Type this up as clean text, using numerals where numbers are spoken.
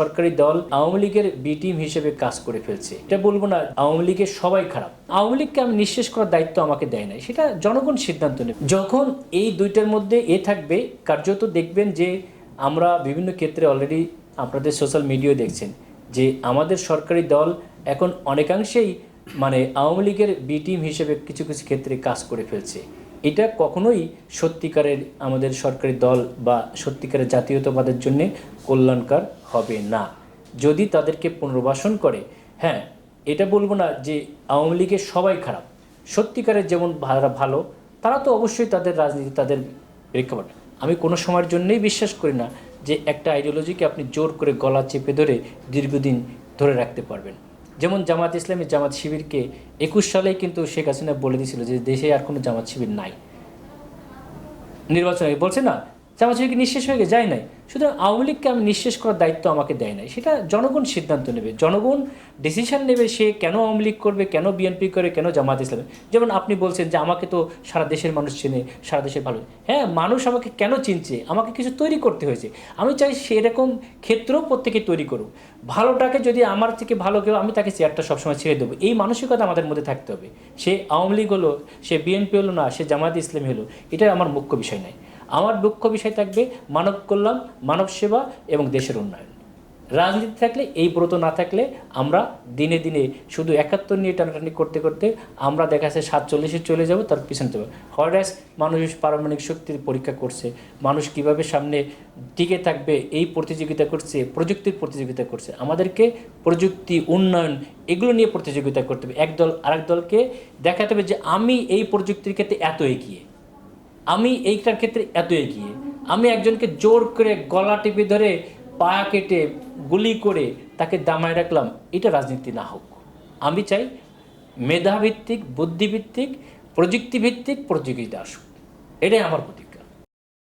সরকারি দল আওয়ামী লীগের বি টিম হিসেবে কাজ করে ফেলছে। এটা বলবো না আওয়ামী লীগের সবাই খারাপ, আওয়ামী লীগকে আমি নিঃশেষ করার দায়িত্ব আমাকে দেয় নাই, সেটা জনগণ সিদ্ধান্ত নেবে। যখন এই দুইটার মধ্যে থাকবে, কার্যত দেখবেন যে আমরা বিভিন্ন ক্ষেত্রে অলরেডি আপনাদের সোশ্যাল মিডিয়ায় দেখছেন যে আমাদের সরকারি দল এখন অনেকাংশেই আওয়ামী লীগের বি টিম হিসেবে কিছু কিছু ক্ষেত্রে কাজ করে ফেলছে। এটা কখনোই সত্যিকারের আমাদের সরকারি দল বা সত্যিকারের জাতীয়তাবাদের জন্য কল্যাণকর হবে না যদি তাদেরকে পুনর্বাসন করে। হ্যাঁ, এটা বলবো না যে আওয়ামী লীগের সবাই খারাপ, সত্যিকারের যেমন ভালো তারা তো অবশ্যই তাদের রাজনীতি তাদের প্রেক্ষাপট। আমি কোনো সময়ের জন্যই বিশ্বাস করি না যে একটা আইডিওলজিকে আপনি জোর করে গলা চেপে ধরে দীর্ঘদিন ধরে রাখতে পারবেন। যেমন জামাত ইসলামী জামাত শিবিরকে 21 সালেই কিন্তু শেখ হাসিনা বলে দিয়েছিল যে দেশে আর কোনো জামাত শিবির নাই, নির্বাচনে বলছে না জামাত শিবির নিঃশেষ হয়ে যায় নাই। সুতরাং আওয়ামী লীগকে আমি নিঃশেষ করার দায়িত্ব আমাকে দেয় নাই, সেটা জনগণ সিদ্ধান্ত নেবে, জনগণ ডিসিশন নেবে সে কেন আওয়ামী লীগ করবে, কেন বিএনপি করে, কেন জামাত ইসলামী। যেমন আপনি বলছেন যে আমাকে তো সারা দেশের মানুষ চেনে, সারা দেশের ভালো। হ্যাঁ, মানুষ আমাকে কেন চিনছে, আমাকে কিছু তৈরি করতে হয়েছে। আমি চাই সেরকম ক্ষেত্রেও প্রত্যেকে তৈরি করুক। ভালোটাকে যদি আমার থেকে ভালো কেউ, আমি তাকে চেয়ারটা সবসময় ছেড়ে দেবো, এই মানসিকতা আমাদের মধ্যে থাকতে হবে। সে আওয়ামী লীগ হলো, সে বিএনপি হলো না, সে জামাত ইসলামী হলো, এটা আমার মুখ্য বিষয় নয়। আমার মুখ্য বিষয় থাকবে মানব কল্যাণ, মানব সেবা এবং দেশের উন্নয়ন। রাজনীতি থাকলে, এই ব্রত না থাকলে আমরা দিনে দিনে শুধু 71 নিয়ে টানাটানি করতে করতে আমরা দেখা যাচ্ছে 47-এ চলে যাব, তার পিছনে যাবো। হরাস মানুষ পারমাণবিক শক্তির পরীক্ষা করছে, মানুষ কিভাবে সামনে টিকে থাকবে এই প্রতিযোগিতা করছে, প্রযুক্তির প্রতিযোগিতা করছে। আমাদেরকে প্রযুক্তি উন্নয়ন এগুলো নিয়ে প্রতিযোগিতা করতে হবে। একদল আরেক দলকে দেখাতে হবে যে আমি এই প্রযুক্তির ক্ষেত্রে এত এগিয়ে, আমি এইটার ক্ষেত্রে এত এগিয়ে। আমি একজনকে জোর করে গলা টিপে ধরে পায়া কেটে গুলি করে তাকে দামায় রাখলাম, এটা রাজনীতি না হোক। আমি চাই মেধাভিত্তিক, বুদ্ধিভিত্তিক, প্রযুক্তিভিত্তিক প্রতিযোগিতা আসুক, এটাই আমার প্রতীক।